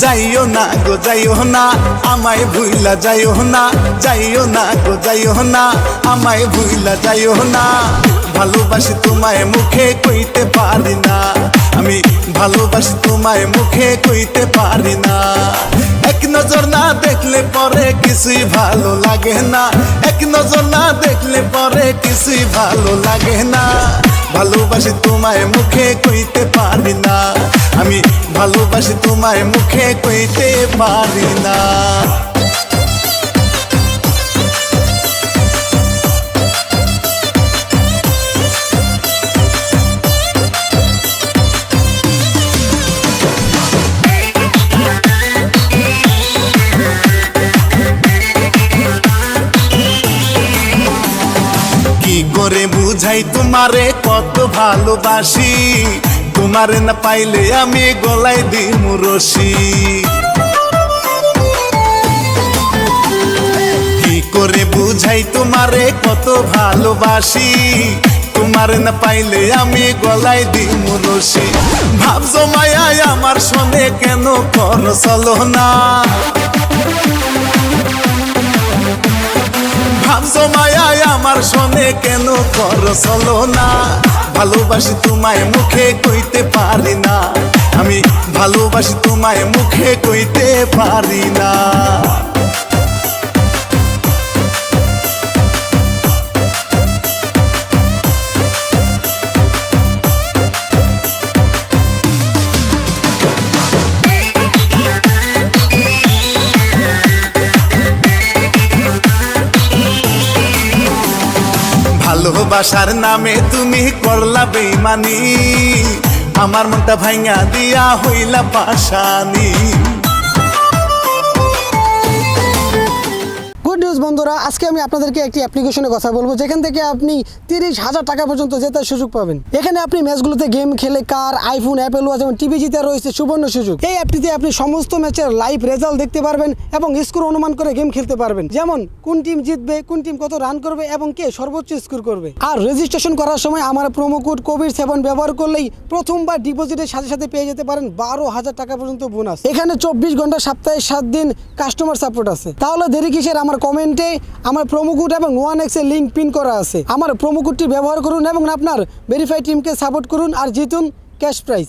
যাইও না গো যাইও না আমায় ভুইলা যাইও না, যাইও না গো যাইও না আমায় ভুইলা যাইও না। ভালোবাসি তোমায় মুখে কইতে পারি না, আমি ভালোবাসি তোমায় মুখে কইতে পারি না। এক নজর না দেখলে পরে কিছুই ভালো লাগে না, এক নজর না দেখলে পরে কিছুই ভালো লাগে না। ভালোবাসি তোমায় মুখে কইতে পারি না, আমি ভালোবাসি তোমায় মুখে কইতে পারি না। কি করে বুঝাই তোমারে কত ভালোবাসি, তোমারে না পাইলে আমি গলায় দিমু রশি। কি করে বুঝাই তোমারে কত ভালোবাসি, তোমারে না পাইলে আমি গলায় দিমু রশি। ভাবছো মায়ায় আমার সনে কেন কর চলো না, ভাবছো মায়ায় আমার সনে কেন কর চলো না। ভালোবাসি তোমায় মুখে কইতে পারি না, আমি ভালোবাসি তোমায় মুখে কইতে পারি না। ভালোবাসার নামে তুমি করলা বেইমানি, আমার মনটা ভাঙা দিয়া হইলা পাশানি। গুড নিউজ বন্ধুরা, আজকে আমি আপনাদেরকে একটি অ্যাপ্লিকেশনের কথা বলবো যেখান থেকে আপনি 30,000 টাকা পর্যন্ত জেতার সুযোগ পাবেন। এখানে আপনি ম্যাচগুলোতে গেম খেলে কার, আইফোন, অ্যাপেল ওয়াচ এবং টিভি জিতে রয়েছে সুবর্ণ সুযোগ। এই অ্যাপটিতে আপনি সমস্ত ম্যাচের লাইভ রেজাল্ট দেখতে পারবেন এবং স্কোর অনুমান করে গেম খেলতে পারবেন, যেমন কোন টিম জিতবে, কোন টিম কত রান করবে এবং কে সর্বোচ্চ স্কোর করবে। আর রেজিস্ট্রেশন করার সময় আমার প্রোমো কোড কবির7 ব্যবহার করলেই প্রথমবার ডিপোজিটের সাথে সাথে পেয়ে যেতে পারেন 12,000 টাকা পর্যন্ত বোনাস। এখানে 24 ঘন্টা সপ্তাহে 7 দিন কাস্টমার সাপোর্ট আছে। তাহলে দেরি কিসের, আমার কমেন্টে আমার প্রোমো কোড এবং 1x এর লিংক পিন করা আছে। আমার প্রোমো কোডটি ব্যবহার করুন এবং আপনার ভেরিফাইড টিমকে সাপোর্ট করুন আর জিতুন ক্যাশ প্রাইজ।